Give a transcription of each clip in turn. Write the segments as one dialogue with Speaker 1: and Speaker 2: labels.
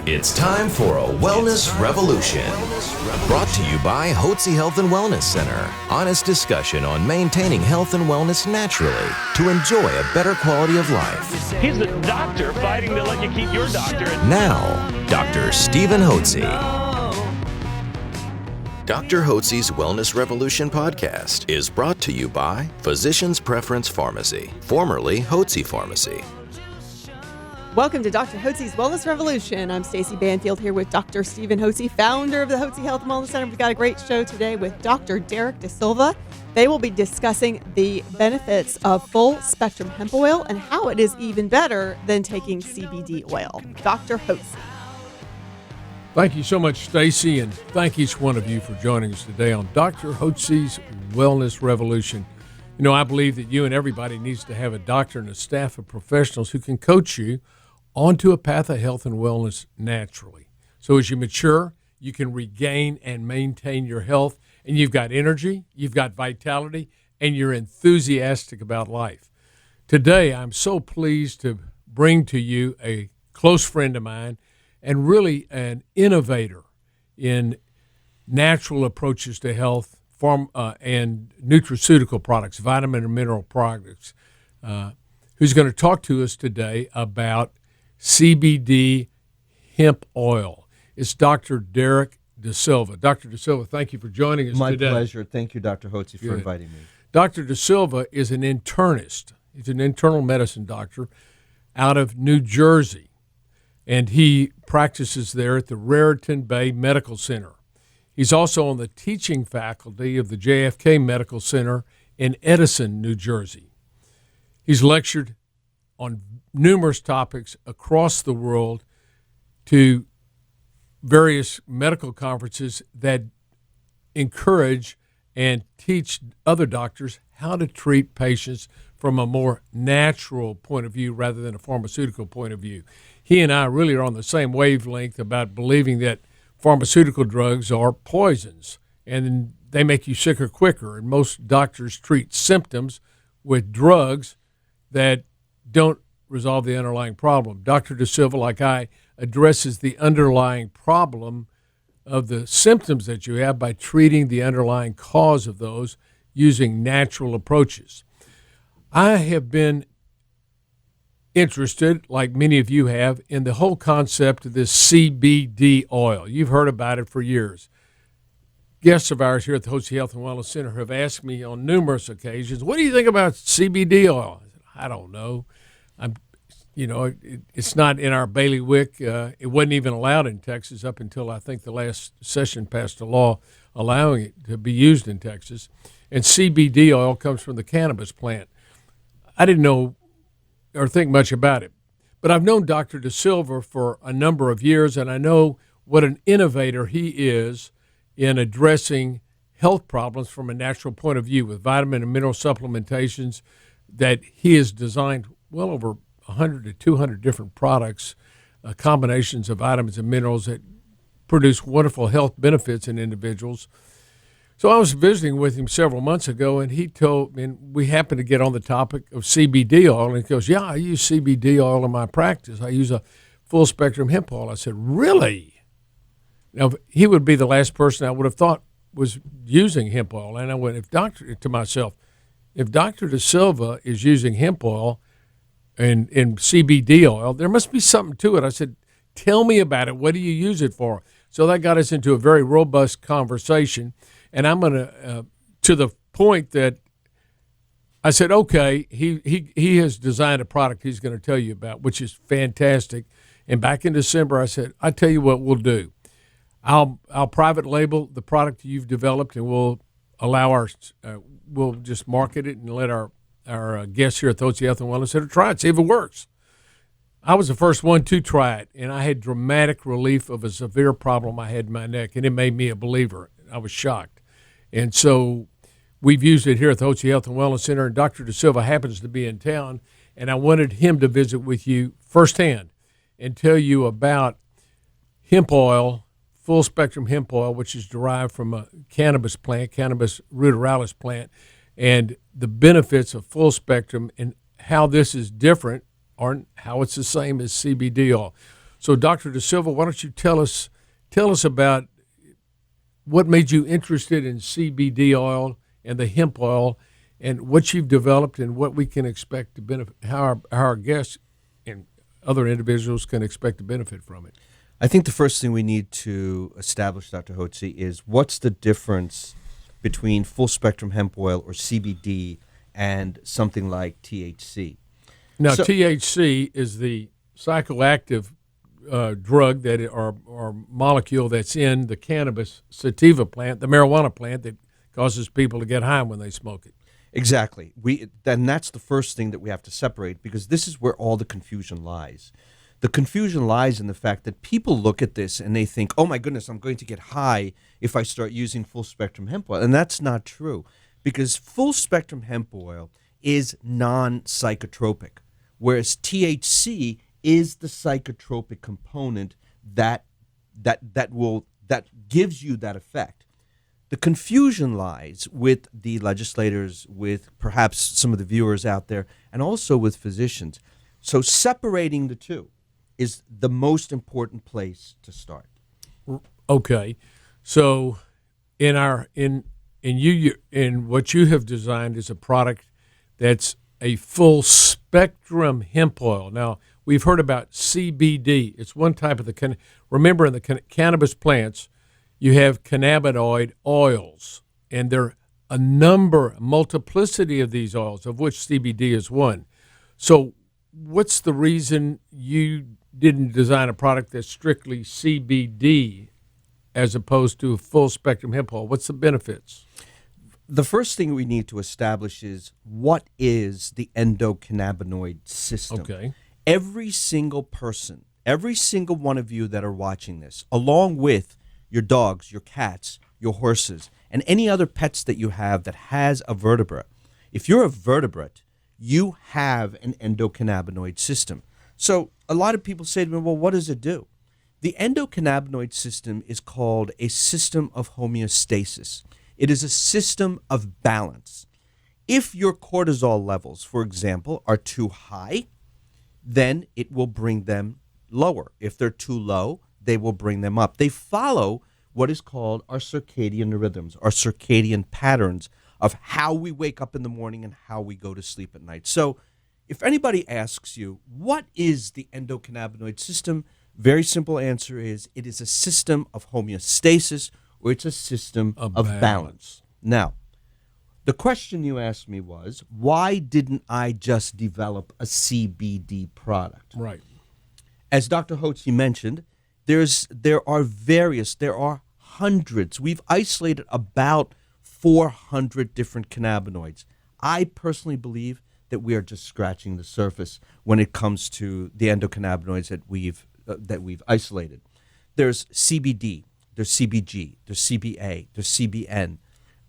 Speaker 1: It's time for a Wellness Revolution. Brought to you by Hotze Health and Wellness Center. Honest discussion on maintaining health and wellness naturally to enjoy a better quality of life.
Speaker 2: He's the doctor fighting to let you keep your doctorate.
Speaker 1: Now, Dr. Stephen Hotze. Dr. Hotze's Wellness Revolution podcast is brought to you by Physicians Preference Pharmacy, formerly Hotze Pharmacy.
Speaker 3: Welcome to Dr. Hotze's Wellness Revolution. I'm Stacey Banfield here with Dr. Stephen Hotze, founder of the Hotze Health and Wellness Center. We've got a great show today with Dr. Derrick DeSilva. They will be discussing the benefits of full spectrum hemp oil and how it is even better than taking CBD oil. Dr. Hotze.
Speaker 4: Thank you so much, Stacey, and thank each one of you for joining us today on Dr. Hotze's Wellness Revolution. You know, I believe that you and everybody needs to have a doctor and a staff of professionals who can coach you onto a path of health and wellness naturally. So as you mature, you can regain and maintain your health, and you've got energy, you've got vitality, and you're enthusiastic about life. Today, I'm so pleased to bring to you a close friend of mine and really an innovator in natural approaches to health and nutraceutical products, vitamin and mineral products, who's going to talk to us today about CBD hemp oil. It's Dr. Derrick DeSilva. Dr. DeSilva, thank you for joining us today.
Speaker 5: My pleasure. Thank you, Dr. Hotze, for inviting me.
Speaker 4: Dr. DeSilva is an internist. He's an internal medicine doctor out of New Jersey, and he practices there at the Raritan Bay Medical Center. He's also on the teaching faculty of the JFK Medical Center in Edison, New Jersey. He's lectured on numerous topics across the world to various medical conferences that encourage and teach other doctors how to treat patients from a more natural point of view rather than a pharmaceutical point of view. He and I really are on the same wavelength about believing that pharmaceutical drugs are poisons and they make you sicker quicker. And most doctors treat symptoms with drugs that don't resolve the underlying problem. Dr. DeSilva, like I, addresses the underlying problem of the symptoms that you have by treating the underlying cause of those using natural approaches. I have been interested, like many of you have, in the whole concept of this CBD oil. You've heard about it for years. Guests of ours here at the Hotze Health and Wellness Center have asked me on numerous occasions, what do you think about CBD oil? I said, I don't know. It's not in our bailiwick. It wasn't even allowed in Texas up until I think the last session passed a law allowing it to be used in Texas. And CBD oil comes from the cannabis plant. I didn't know or think much about it. But I've known Dr. DeSilva for a number of years, and I know what an innovator he is in addressing health problems from a natural point of view with vitamin and mineral supplementations that he has designed well over 100 to 200 different products, combinations of vitamins and minerals that produce wonderful health benefits in individuals. So I was visiting with him several months ago, and he told me, and we happened to get on the topic of CBD oil, and he goes, yeah, I use CBD oil in my practice. I use a full spectrum hemp oil. I said, really? Now, he would be the last person I would have thought was using hemp oil. And I went, to myself, if Dr. DeSilva is using hemp oil and CBD oil, there must be something to it. I said, tell me about it. What do you use it for? So that got us into a very robust conversation. And I'm going to the point that I said, okay, he has designed a product he's going to tell you about, which is fantastic. And back in December, I said, I tell you what we'll do. I'll private label the product you've developed, and we'll allow we'll just market it and let our guests here at the Hotze Health and Wellness Center try it, see if it works. I was the first one to try it, and I had dramatic relief of a severe problem I had in my neck, and it made me a believer. I was shocked. And so we've used it here at the Hotze Health and Wellness Center, and Dr. DeSilva happens to be in town, and I wanted him to visit with you firsthand and tell you about hemp oil, full spectrum hemp oil, which is derived from a cannabis plant, cannabis ruderalis plant, and the benefits of full spectrum and how this is different or how it's the same as CBD oil. So, Dr. DeSilva, why don't you tell us about what made you interested in CBD oil and the hemp oil, and what you've developed and what we can expect to benefit, how our guests and other individuals can expect to benefit from it.
Speaker 5: I think the first thing we need to establish, Dr. Hotze, is what's the difference between full spectrum hemp oil or CBD and something like THC.
Speaker 4: Now, THC is the psychoactive drug or molecule that's in the cannabis sativa plant, the marijuana plant that causes people to get high when they smoke it.
Speaker 5: Exactly. Then that's the first thing that we have to separate, because this is where all the confusion lies. The confusion lies in the fact that people look at this and they think, oh my goodness, I'm going to get high if I start using full spectrum hemp oil. And that's not true, because full spectrum hemp oil is non-psychotropic, whereas THC is the psychotropic component that gives you that effect. The confusion lies with the legislators, with perhaps some of the viewers out there, and also with physicians. So separating the two is the most important place to start.
Speaker 4: Okay, so in what you have designed is a product that's a full spectrum hemp oil. Now, we've heard about CBD. It's one type of remember in the cannabis plants, you have cannabinoid oils, and there are a multiplicity of these oils, of which CBD is one. So what's the reason you didn't design a product that's strictly CBD as opposed to full spectrum hemp oil? What's the benefits?
Speaker 5: The first thing we need to establish is, what is the endocannabinoid system?
Speaker 4: Okay.
Speaker 5: Every single person, every single one of you that are watching this, along with your dogs, your cats, your horses, and any other pets that you have that has a vertebrate, if you're a vertebrate, you have an endocannabinoid system. So a lot of people say to me, well, what does it do? The endocannabinoid system is called a system of homeostasis. It is a system of balance. If your cortisol levels, for example, are too high, then it will bring them lower. If they're too low, they will bring them up. They follow what is called our circadian rhythms, our circadian patterns of how we wake up in the morning and how we go to sleep at night. So if anybody asks you, what is the endocannabinoid system? Very simple answer is, it is a system of homeostasis, or it's a system of balance. Now, the question you asked me was, why didn't I just develop a CBD product?
Speaker 4: Right.
Speaker 5: As Dr. Hotze mentioned, there are hundreds. We've isolated about 400 different cannabinoids. I personally believe that we are just scratching the surface when it comes to the endocannabinoids that we've isolated. There's CBD, there's CBG, there's CBA, there's CBN,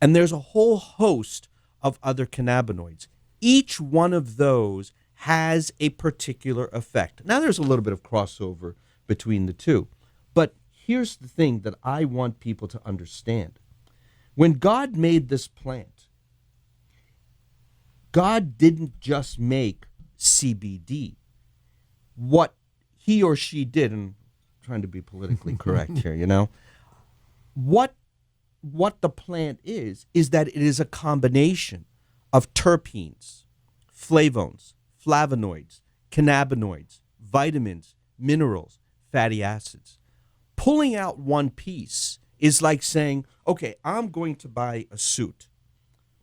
Speaker 5: and there's a whole host of other cannabinoids. Each one of those has a particular effect. Now, there's a little bit of crossover between the two, but here's the thing that I want people to understand. When God made this plant, God didn't just make CBD. What he or she did, and I'm trying to be politically correct here, what the plant is that it is a combination of terpenes, flavones, flavonoids, cannabinoids, vitamins, minerals, fatty acids. Pulling out one piece is like saying, okay, I'm going to buy a suit,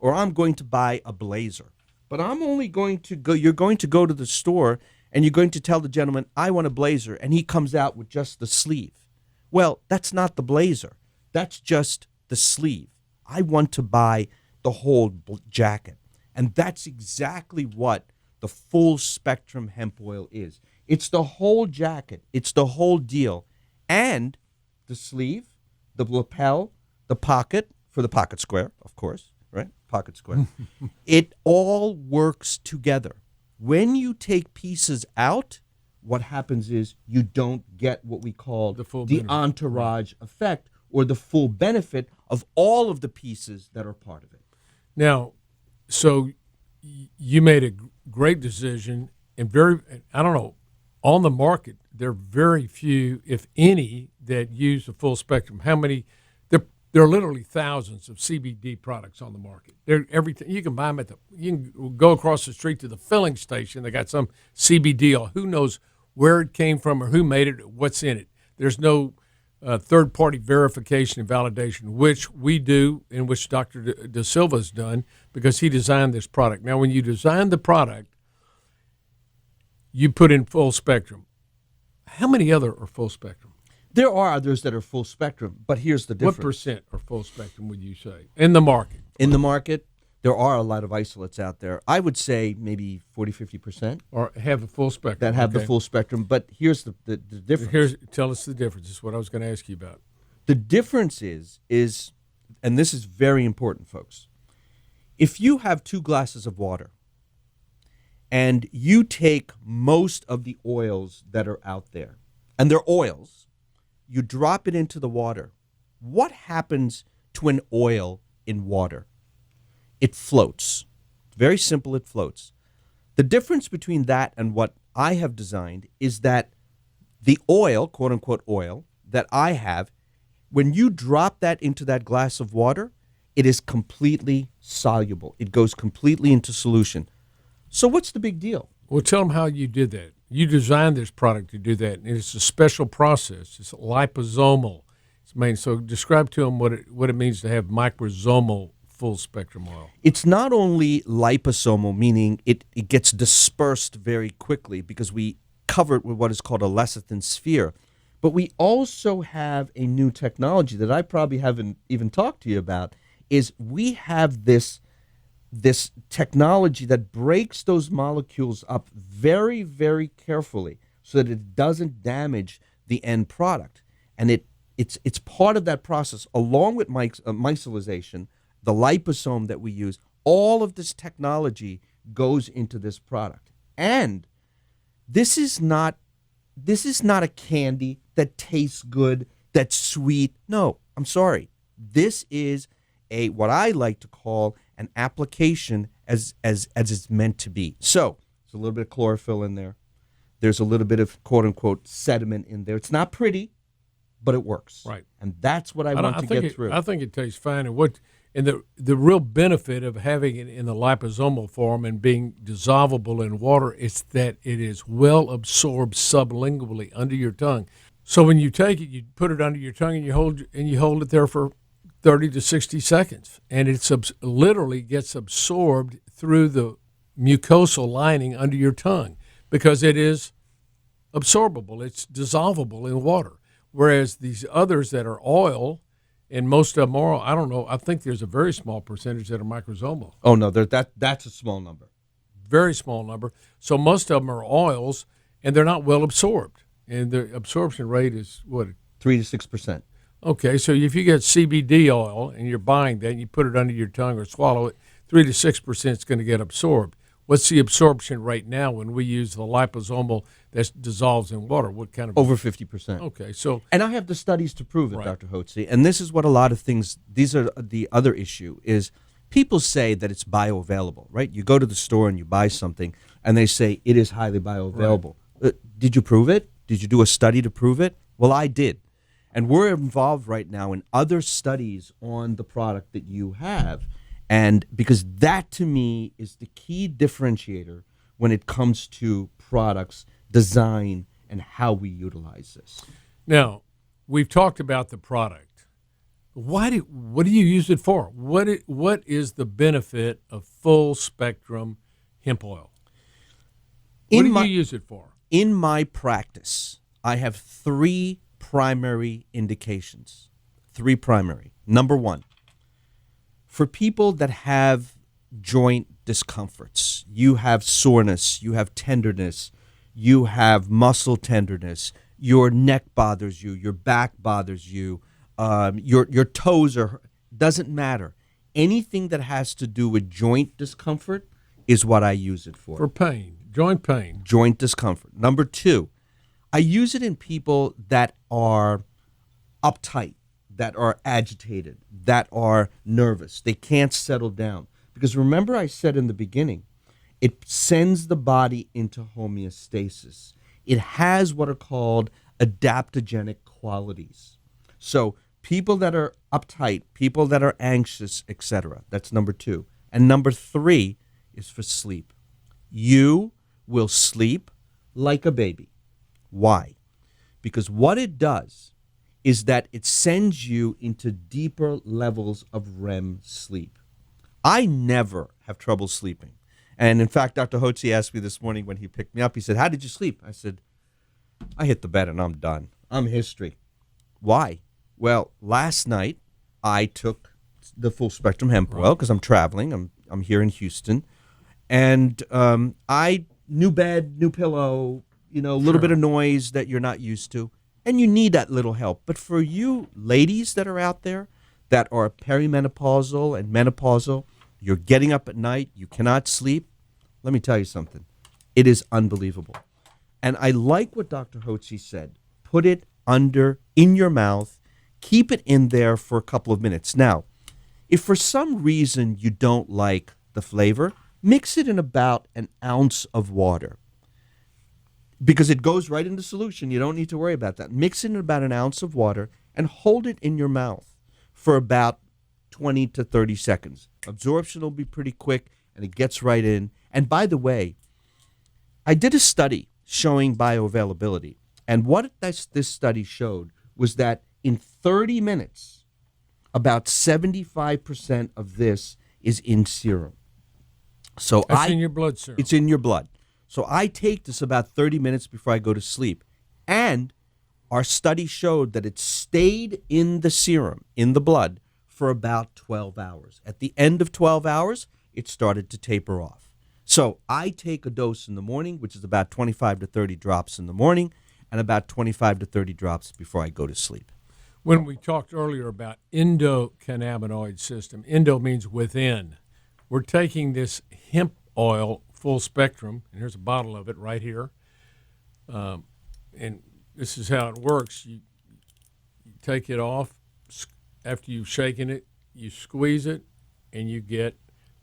Speaker 5: or I'm going to buy a blazer, but I'm only going to go, you're going to go to the store and you're going to tell the gentleman, I want a blazer, and he comes out with just the sleeve. Well, that's not the blazer. That's just the sleeve. I want to buy the whole jacket. And that's exactly what the full spectrum hemp oil is. It's the whole jacket. It's the whole deal. And the sleeve, the lapel, the pocket, for the pocket square, of course, right? Pocket square. It all works together. When you take pieces out, what happens is you don't get what we call the entourage effect, or the full benefit of all of the pieces that are part of it.
Speaker 4: Now, so you made a great decision, and on the market, there are very few, if any, that use the full spectrum. How many? There are literally thousands of CBD products on the market. They're everything. You can buy them you can go across the street to the filling station. They got some CBD oil. Who knows where it came from or who made it, or what's in it. There's no third-party verification and validation, which we do, and which Dr. DeSilva has done, because he designed this product. Now, when you design the product, you put in full spectrum. How many other are full spectrum?
Speaker 5: There are others that are full spectrum, but here's the difference.
Speaker 4: What percent are full spectrum, would you say, in the market?
Speaker 5: In the market, there are a lot of isolates out there. I would say maybe 40, 50%.
Speaker 4: Or have the full spectrum.
Speaker 5: That have the full spectrum. But here's the difference.
Speaker 4: Tell us the difference. This is what I was going to ask you about.
Speaker 5: The difference is, and this is very important, folks. If you have 2 glasses of water and you take most of the oils that are out there, and they're oils, you drop it into the water, what happens to an oil in water? It floats. Very simple, it floats. The difference between that and what I have designed is that the oil, quote unquote oil, that I have, when you drop that into that glass of water, it is completely soluble. It goes completely into solution. So what's the big deal?
Speaker 4: Well, tell them how you did that. You designed this product to do that, and it's a special process. It's liposomal. So describe to them what it means to have microsomal full spectrum oil.
Speaker 5: It's not only liposomal, meaning it gets dispersed very quickly because we cover it with what is called a lecithin sphere, but we also have a new technology that I probably haven't even talked to you about, is we have this technology that breaks those molecules up very, very carefully so that it doesn't damage the end product. And it's part of that process, along with micellization, the liposome that we use. All of this technology goes into this product. And this is not a candy that tastes good, that's sweet. No, I'm sorry. This is what I like to call an application as it's meant to be. So there's a little bit of chlorophyll in there. There's a little bit of quote unquote sediment in there. It's not pretty, but it works.
Speaker 4: Right.
Speaker 5: And that's what I want to get through.
Speaker 4: I think it tastes fine. And the real benefit of having it in the liposomal form and being dissolvable in water is that it is well absorbed sublingually under your tongue. So when you take it, you put it under your tongue and you hold it there for 30 to 60 seconds, and it literally gets absorbed through the mucosal lining under your tongue because it is absorbable. It's dissolvable in water, whereas these others that are oil, and most of them are, I don't know, I think there's a very small percentage that are microsomal.
Speaker 5: Oh, no, that's a small number.
Speaker 4: Very small number. So most of them are oils, and they're not well absorbed. And the absorption rate is, what?
Speaker 5: 3 to 6%.
Speaker 4: Okay, so if you get CBD oil and you're buying that and you put it under your tongue or swallow it, 3 to 6% is going to get absorbed. What's the absorption rate now when we use the liposomal that dissolves in water? What kind of?
Speaker 5: Over 50%.
Speaker 4: Okay, so.
Speaker 5: And I have the studies to prove it,
Speaker 4: Right.
Speaker 5: Dr. Hotze. And this is what a lot of things, these are the other issue, is people say that it's bioavailable, right? You go to the store and you buy something, and they say it is highly bioavailable. Right. Did you prove it? Did you do a study to prove it? Well, I did. And we're involved right now in other studies on the product that you have. And because that, to me, is the key differentiator when it comes to products, design, and how we utilize this.
Speaker 4: Now, we've talked about the product. What do you use it for? What is the benefit of full spectrum hemp oil? What do you use it for?
Speaker 5: In my practice, I have 3 primary indications. 3 primary. Number 1, for people that have joint discomforts, you have soreness, you have tenderness, you have muscle tenderness, your neck bothers you, your back bothers you, your toes are, doesn't matter. Anything that has to do with joint discomfort is what I use it for.
Speaker 4: For pain, joint pain.
Speaker 5: Joint discomfort. Number 2, I use it in people that are uptight, that are agitated, that are nervous. They can't settle down. Because remember I said in the beginning, it sends the body into homeostasis. it has what are called adaptogenic qualities. So people that are uptight, people that are anxious, etc. That's number 2. And number 3 is for sleep. You will sleep like a baby. Why? Because what it does is that it sends you into deeper levels of REM sleep. I never have trouble sleeping. And in fact, Dr. Hotze asked me this morning when he picked me up, he said, "How did you sleep?" I said, "I hit the bed and I'm done. I'm history." Why? Well, last night I took the full spectrum hemp oil because I'm traveling. I'm here in Houston. And I new bed, new pillow, a little bit of noise that you're not used to. And you need that little help. But for you ladies that are out there that are perimenopausal and menopausal, you're getting up at night, you cannot sleep, let me tell you something. It is unbelievable. And I like what Dr. Hotze said. Put it in your mouth, keep it in there for a couple of minutes. Now, if for some reason you don't like the flavor, mix it in about an ounce of water. Because it goes right into solution. You don't need to worry about that. Mix it in about an ounce of water and hold it in your mouth for about 20 to 30 seconds. Absorption will be pretty quick, and it gets right in. And by the way, I did a study showing bioavailability. And what this study showed was that in 30 minutes, about 75% of this is in serum. So
Speaker 4: That's in your blood serum.
Speaker 5: It's in your blood. So I take this about 30 minutes before I go to sleep. And our study showed that it stayed in the serum, in the blood, for about 12 hours. At the end of 12 hours, it started to taper off. So I take a dose in the morning, which is about 25 to 30 drops in the morning, and about 25 to 30 drops before I go to sleep.
Speaker 4: When we talked earlier about endocannabinoid system, endo means within. We're taking this hemp oil full spectrum, and here's a bottle of it right here. And this is how it works. You take it off. After you've shaken it, you squeeze it, and you get,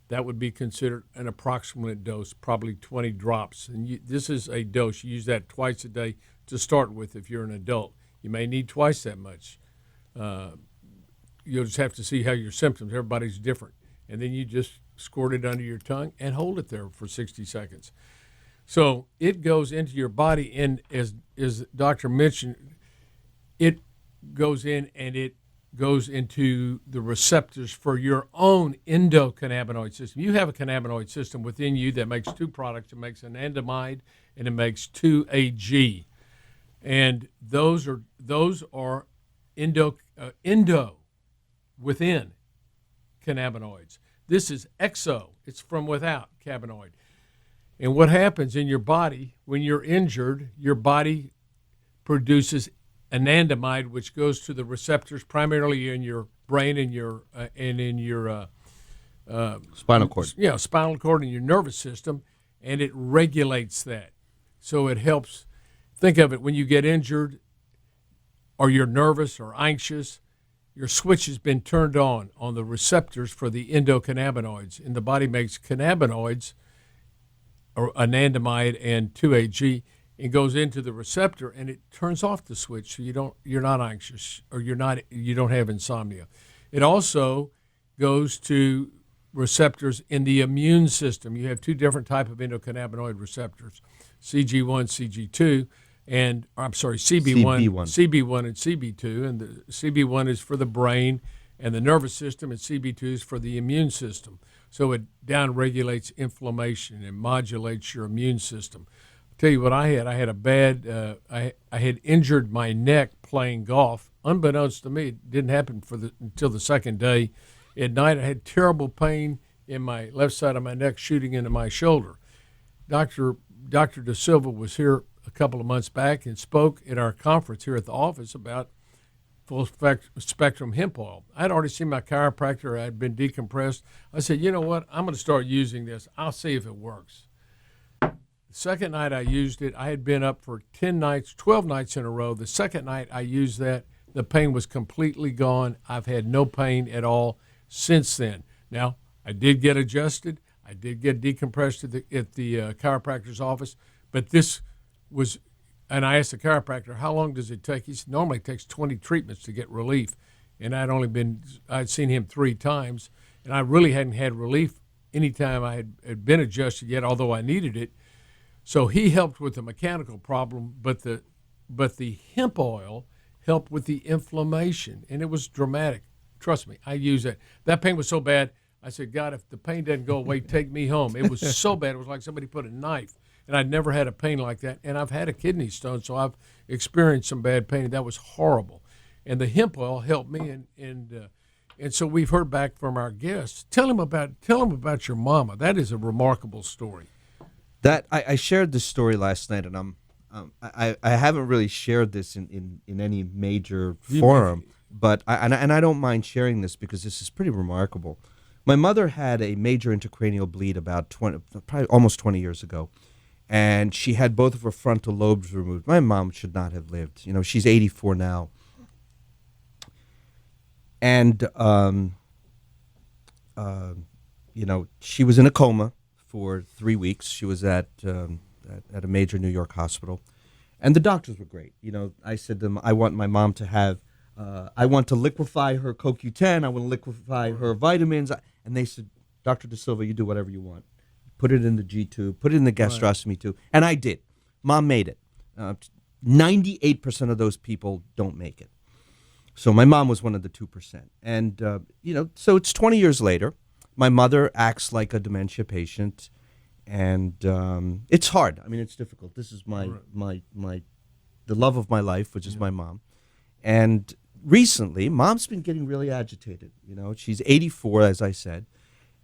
Speaker 4: that would be considered an approximate dose, probably 20 drops. And this is a dose. You use that twice a day to start with if you're an adult. You may need twice that much. You'll just have to see how your symptoms, everybody's different. And then you just squirt it under your tongue and hold it there for 60 seconds. So it goes into your body, and as Doctor mentioned, it goes in and it goes into the receptors for your own endocannabinoid system. You have a cannabinoid system within you that makes 2 products. It makes an anandamide and it makes 2-AG. And those are endo within cannabinoids. This is exo. It's from without cannabinoid. And what happens in your body when you're injured, your body produces anandamide, which goes to the receptors primarily in your brain and in your
Speaker 5: spinal cord.
Speaker 4: Yeah, spinal cord and your nervous system, and it regulates that. So it helps. Think of it when you get injured or you're nervous or anxious, your switch has been turned on the receptors for the endocannabinoids, and the body makes cannabinoids or anandamide and 2-AG. It goes into the receptor and it turns off the switch, so you're not anxious or you don't have insomnia. It also goes to receptors in the immune system. You have 2 different type of endocannabinoid receptors, CG1, CG2, and CB1 and CB2, and the CB1 is for the brain and the nervous system, and CB2 is for the immune system. So it downregulates inflammation and modulates your immune system. Tell you what I had. I had a bad. I had injured my neck playing golf. Unbeknownst to me, it didn't happen until the second day. At night, I had terrible pain in my left side of my neck, shooting into my shoulder. Dr. DeSilva was here a couple of months back and spoke at our conference here at the office about full spectrum hemp oil. I had already seen my chiropractor. I had been decompressed. I said, you know what? I'm going to start using this. I'll see if it works. The second night I used it, I had been up for 12 nights in a row. The second night I used that, the pain was completely gone. I've had no pain at all since then. Now, I did get adjusted. I did get decompressed at the chiropractor's office, but this was And I asked the chiropractor, how long does it take? He said, normally it takes 20 treatments to get relief. And I'd seen him 3 times, and I really hadn't had relief any time I had been adjusted yet, although I needed it. So he helped with the mechanical problem, but the hemp oil helped with the inflammation, and it was dramatic. Trust me, I use that. That pain was so bad, I said, God, if the pain doesn't go away, take me home. It was so bad. It was like somebody put a knife, and I'd never had a pain like that. And I've had a kidney stone, so I've experienced some bad pain. That was horrible. And the hemp oil helped me, and so we've heard back from our guests. Tell them about your mama. That is a remarkable story.
Speaker 5: That I shared this story last night, and I haven't really shared this in any major forum, but I don't mind sharing this because this is pretty remarkable. My mother had a major intracranial bleed about probably almost 20 years ago, and she had both of her frontal lobes removed. My mom should not have lived. You know, she's 84 now. And, you know, she was in a coma for 3 weeks. She was at a major New York hospital. And the doctors were great. You know, I said to them, I want my mom to have, I want to liquefy her CoQ10. I want to liquefy her vitamins. And they said, Dr. DeSilva, you do whatever you want. Put it in the G tube, put it in the gastrostomy tube. And I did. Mom made it. 98% of those people don't make it. So my mom was one of the 2%. And, you know, so it's 20 years later. My mother acts like a dementia patient, and it's hard. I mean, it's difficult. This is the love of my life, which is my mom. And recently, Mom's been getting really agitated. You know, she's 84, as I said.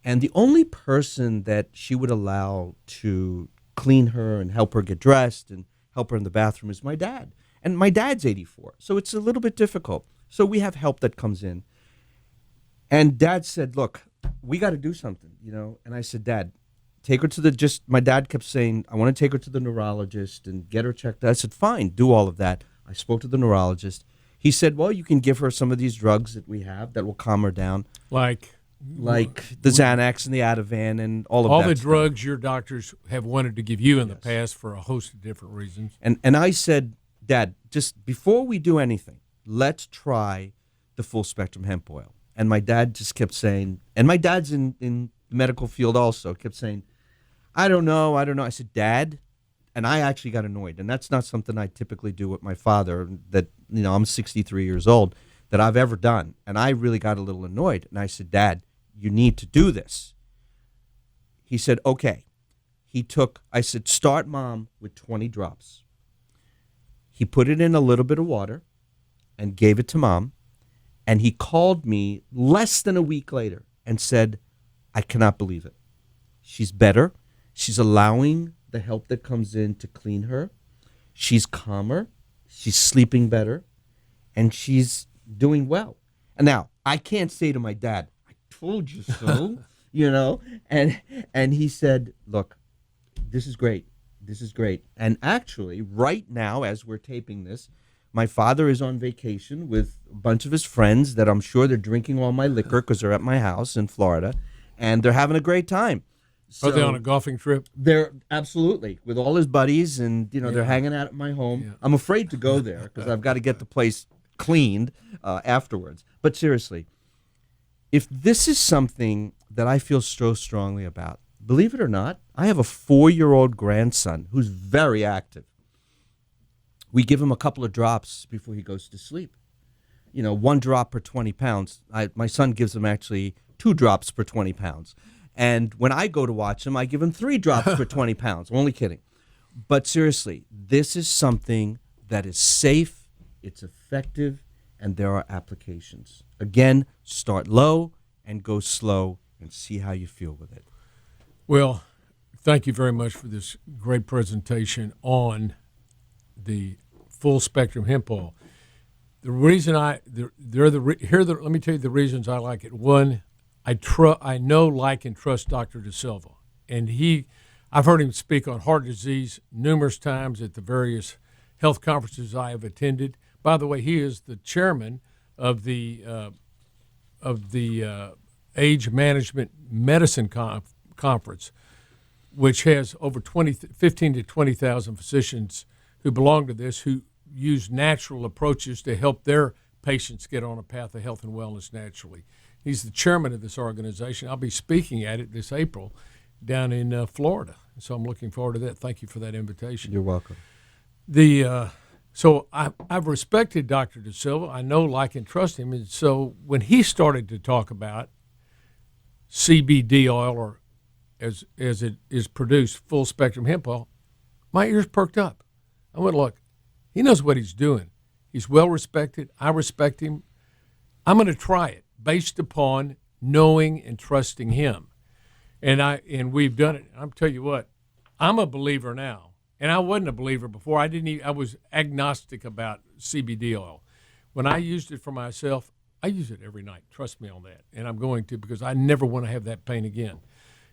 Speaker 5: And the only person that she would allow to clean her and help her get dressed and help her in the bathroom is my dad. And my dad's 84, so it's a little bit difficult. So we have help that comes in. And Dad said, look, we got to do something, you know. And I said, Dad, take her to my dad kept saying, I want to take her to the neurologist and get her checked out. I said, fine, do all of that. I spoke to the neurologist. He said, well, you can give her some of these drugs that we have that will calm her down. Like the Xanax and the Ativan and all of that.
Speaker 4: All the drugs your doctors have wanted to give you in the past for a host of different reasons.
Speaker 5: And I said, Dad, just before we do anything, let's try the full spectrum hemp oil. And my dad just kept saying, and my dad's in the medical field also, kept saying, I don't know. I said, Dad, and I actually got annoyed. And that's not something I typically do with my father, that, you know, I'm 63 years old, that I've ever done. And I really got a little annoyed. And I said, Dad, you need to do this. He said, okay. I said, start Mom with 20 drops. He put it in a little bit of water and gave it to Mom. And he called me less than a week later and said, I cannot believe it. She's better. She's allowing the help that comes in to clean her. She's calmer. She's sleeping better. And she's doing well. And now, I can't say to my dad, I told you so, you know. And he said, look, this is great. This is great. And actually, right now, as we're taping this, my father is on vacation with a bunch of his friends that I'm sure they're drinking all my liquor because they're at my house in Florida, and they're having a great time. So
Speaker 4: are they on a golfing trip?
Speaker 5: They're absolutely with all his buddies, and you know they're hanging out at my home. Yeah. I'm afraid to go there because I've got to get the place cleaned afterwards. But seriously, if this is something that I feel so strongly about, believe it or not, I have a 4-year-old grandson who's very active. We give him a couple of drops before he goes to sleep. You know, 1 drop per 20 pounds. My son gives him actually 2 drops per 20 pounds. And when I go to watch him, I give him 3 drops per 20 pounds. I'm only kidding. But seriously, this is something that is safe, it's effective, and there are applications. Again, start low and go slow and see how you feel with it.
Speaker 4: Well, thank you very much for this great presentation on the full spectrum hemp oil. The reason let me tell you the reasons I like it. One, I know, like, and trust Dr. DeSilva, and I've heard him speak on heart disease numerous times at the various health conferences I have attended. By the way, he is the chairman of the Age Management Medicine Conference, which has over 15 to 20,000 physicians who belong to this who use natural approaches to help their patients get on a path of health and wellness naturally. He's the chairman of this organization. I'll be speaking at it this April down in Florida. So I'm looking forward to that. Thank you for that invitation.
Speaker 5: You're welcome.
Speaker 4: So I've respected Dr. DeSilva. I know, like, and trust him. And so when he started to talk about CBD oil, or as it is produced, full spectrum hemp oil, my ears perked up. I went, look, he knows what he's doing. He's well respected. I respect him. I'm going to try it based upon knowing and trusting him. And we've done it. I'll tell you what, I'm a believer now. And I wasn't a believer before. I was agnostic about CBD oil. When I used it for myself, I use it every night. Trust me on that. And I'm going to, because I never want to have that pain again.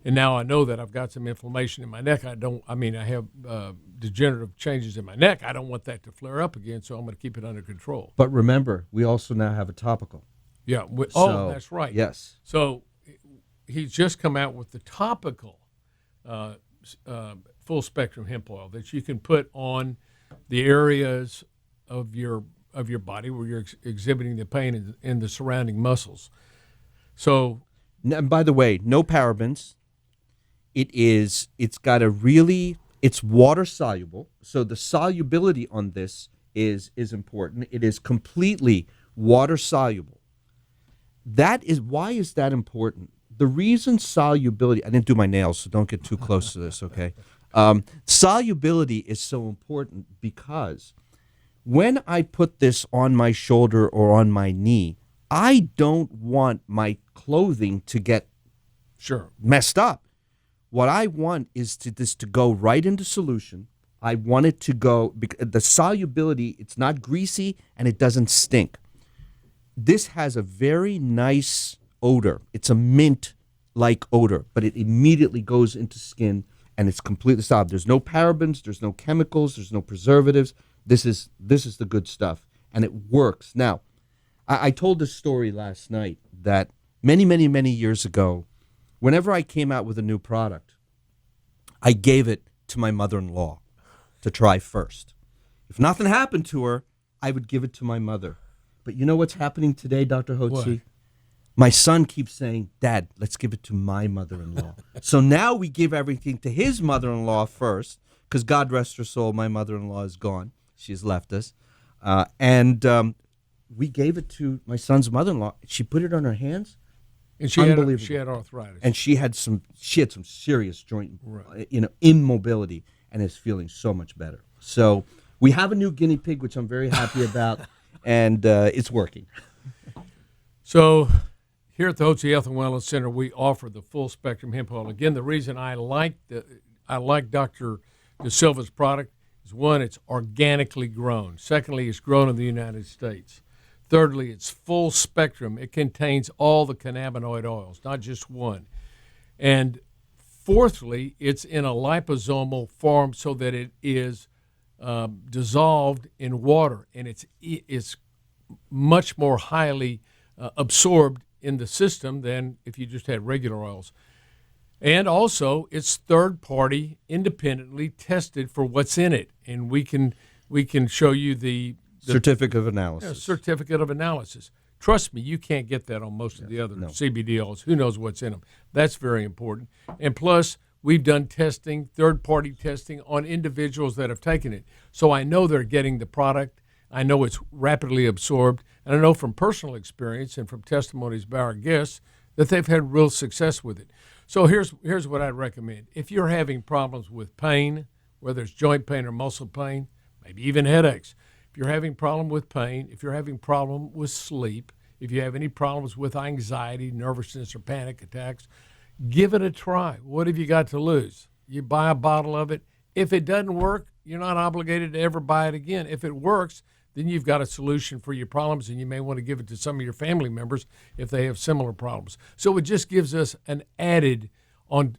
Speaker 4: And now I know that I've got some inflammation in my neck. I have degenerative changes in my neck. I don't want that to flare up again, so I'm going to keep it under control.
Speaker 5: But remember, we also now have a topical.
Speaker 4: Yeah. That's right.
Speaker 5: Yes.
Speaker 4: So he's just come out with the topical full spectrum hemp oil that you can put on the areas of your body where you're exhibiting the pain in the surrounding muscles. So,
Speaker 5: and by the way, no parabens. It's water soluble. So the solubility on this is important. It is completely water soluble. Why is that important? The reason solubility, I didn't do my nails, so don't get too close to this, okay? Solubility is so important because when I put this on my shoulder or on my knee, I don't want my clothing to get messed up. What I want is this to go right into solution. I want it to go, the solubility, it's not greasy and it doesn't stink. This has a very nice odor. It's a mint-like odor, but it immediately goes into skin and it's completely solid. There's no parabens, there's no chemicals, there's no preservatives. This is the good stuff, and it works. Now, I told this story last night that many, many, many years ago, whenever I came out with a new product, I gave it to my mother-in-law to try first. If nothing happened to her, I would give it to my mother. But you know what's happening today, Dr. Hotze? My son keeps saying, Dad, let's give it to my mother-in-law. So now we give everything to his mother-in-law first, because God rest her soul, my mother-in-law is gone. She's left us. And we gave it to my son's mother-in-law. She put it on her hands.
Speaker 4: And she had arthritis.
Speaker 5: And she had some serious joint immobility and is feeling so much better. So we have a new guinea pig, which I'm very happy about, and it's working.
Speaker 4: So here at the Hotze Health and Wellness Center, we offer the full spectrum hemp oil. Again, the reason I like Dr. DeSilva's product is, one, it's organically grown. Secondly, it's grown in the United States. Thirdly, it's full spectrum. It contains all the cannabinoid oils, not just one. And fourthly, it's in a liposomal form so that it is dissolved in water, and it's much more highly absorbed in the system than if you just had regular oils. And also, it's third-party, independently tested for what's in it, and we can show you the
Speaker 5: certificate of analysis.
Speaker 4: Certificate of analysis. Trust me, you can't get that on most of the other CBD oils. Who knows what's in them? That's very important. And plus, we've done testing, third-party testing on individuals that have taken it. So I know they're getting the product. I know it's rapidly absorbed. And I know from personal experience and from testimonies by our guests that they've had real success with it. So here's what I'd recommend. If you're having problems with pain, whether it's joint pain or muscle pain, maybe even headaches, if you're having problem with pain, if you're having problem with sleep, if you have any problems with anxiety, nervousness, or panic attacks, give it a try. What have you got to lose? You buy a bottle of it. If it doesn't work, you're not obligated to ever buy it again. If it works, then you've got a solution for your problems, and you may want to give it to some of your family members if they have similar problems. So it just gives us an added on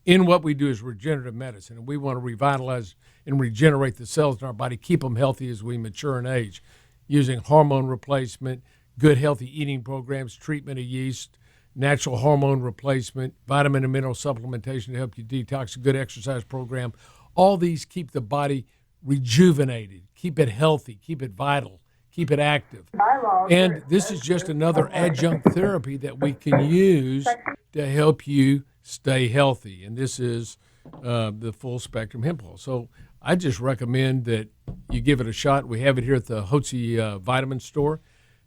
Speaker 4: in what we do is regenerative medicine, and we want to revitalize and regenerate the cells in our body, keep them healthy as we mature and age, using hormone replacement, good healthy eating programs, treatment of yeast, natural hormone replacement, vitamin and mineral supplementation to help you detox, a good exercise program. All these keep the body rejuvenated, keep it healthy, keep it vital, keep it active. And this is just another adjunct therapy that we can use to help you stay healthy. And this is the full spectrum hemp oil. So I just recommend that you give it a shot. We have it here at the Hotze Vitamin Store.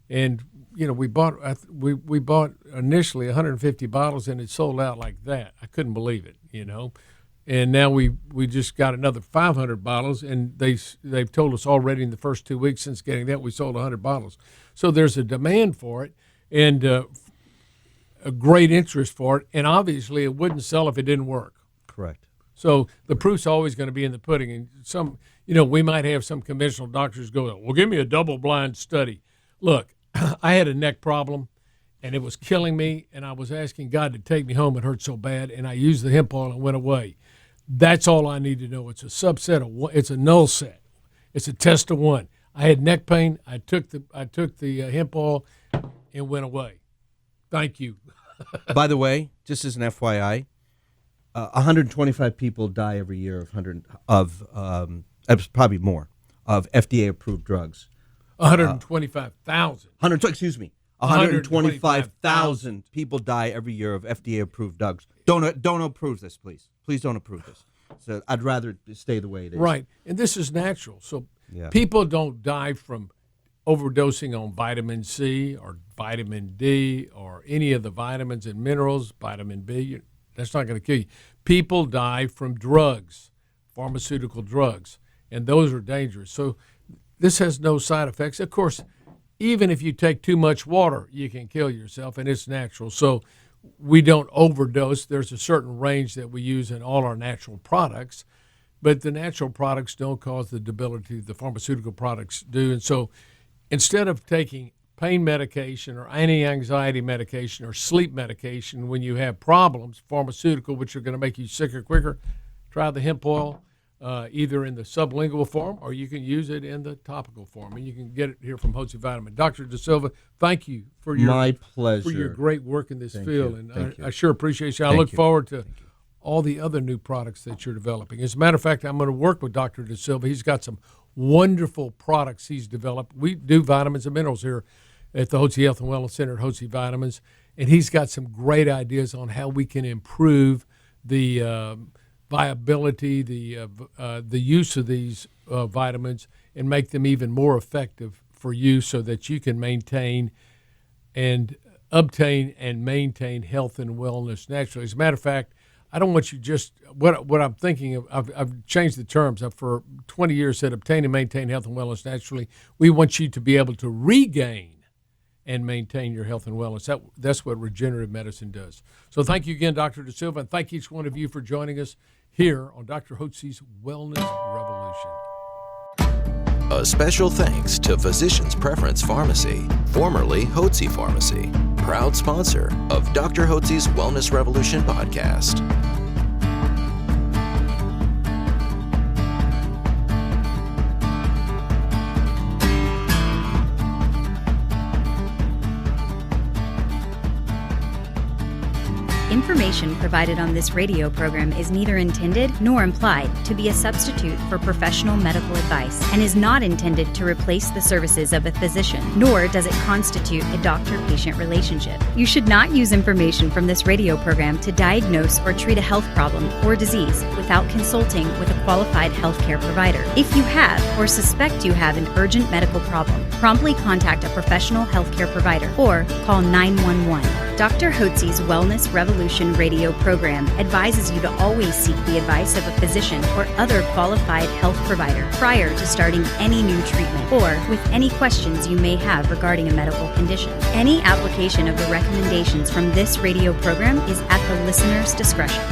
Speaker 4: And, you know, we bought initially 150 bottles, and it sold out like that. I couldn't believe it, you know. And now we just got another 500 bottles, and they've told us already in the first 2 weeks since getting that we sold 100 bottles. So there's a demand for it and a great interest for it, and obviously it wouldn't sell if it didn't work.
Speaker 5: Correct.
Speaker 4: So the proof's always going to be in the pudding. And some, you know, we might have some conventional doctors go, well, give me a double-blind study. Look, I had a neck problem, and it was killing me, and I was asking God to take me home. It hurt so bad, and I used the hemp oil and went away. That's all I need to know. It's a subset of one. It's a null set. It's a test of one. I had neck pain. I took the hemp oil and went away. Thank you.
Speaker 5: By the way, just as an FYI, 125 people die every year probably more, of FDA-approved drugs.
Speaker 4: 125,000.
Speaker 5: 125,000 people die every year of FDA-approved drugs. Don't approve this, please. Please don't approve this. So I'd rather stay the way it is.
Speaker 4: Right, and this is natural. So people don't die from overdosing on vitamin C or vitamin D or any of the vitamins and minerals, vitamin B. That's not going to kill you. People die from drugs, pharmaceutical drugs, and those are dangerous. So this has no side effects. Of course, even if you take too much water, you can kill yourself, and it's natural. So we don't overdose. There's a certain range that we use in all our natural products, but the natural products don't cause the debility the pharmaceutical products do. And so instead of taking pain medication or anti-anxiety medication or sleep medication when you have problems, pharmaceutical, which are going to make you sicker quicker, try the hemp oil. Either in the sublingual form or you can use it in the topical form, and you can get it here from Hotze Vitamin. Dr. DeSilva, thank you for your
Speaker 5: my pleasure
Speaker 4: for your great work in this field, and I sure appreciate you. I look forward to all the other new products that you're developing. As a matter of fact, I'm going to work with Dr. DeSilva. He's got some wonderful products he's developed. We do vitamins and minerals here at the Hotze Health and Wellness Center at Hotze Vitamins, and he's got some great ideas on how we can improve the viability, the use of these vitamins, and make them even more effective for you so that you can maintain and obtain and maintain health and wellness naturally. As a matter of fact, I don't want you just, what I'm thinking of, I've changed the terms. I've for 20 years said obtain and maintain health and wellness naturally. We want you to be able to regain and maintain your health and wellness. That's what regenerative medicine does. So thank you again, Dr. DeSilva, and thank each one of you for joining us here on Dr. Hotze's Wellness Revolution.
Speaker 1: A special thanks to Physicians Preference Pharmacy, formerly Hotze Pharmacy, proud sponsor of Dr. Hotze's Wellness Revolution podcast.
Speaker 6: Information provided on this radio program is neither intended nor implied to be a substitute for professional medical advice and is not intended to replace the services of a physician, nor does it constitute a doctor-patient relationship. You should not use information from this radio program to diagnose or treat a health problem or disease without consulting with a qualified healthcare provider. If you have or suspect you have an urgent medical problem, promptly contact a professional healthcare provider or call 911. Dr. Hotze's Wellness Revolution radio program advises you to always seek the advice of a physician or other qualified health provider prior to starting any new treatment or with any questions you may have regarding a medical condition. Any application of the recommendations from this radio program is at the listener's discretion.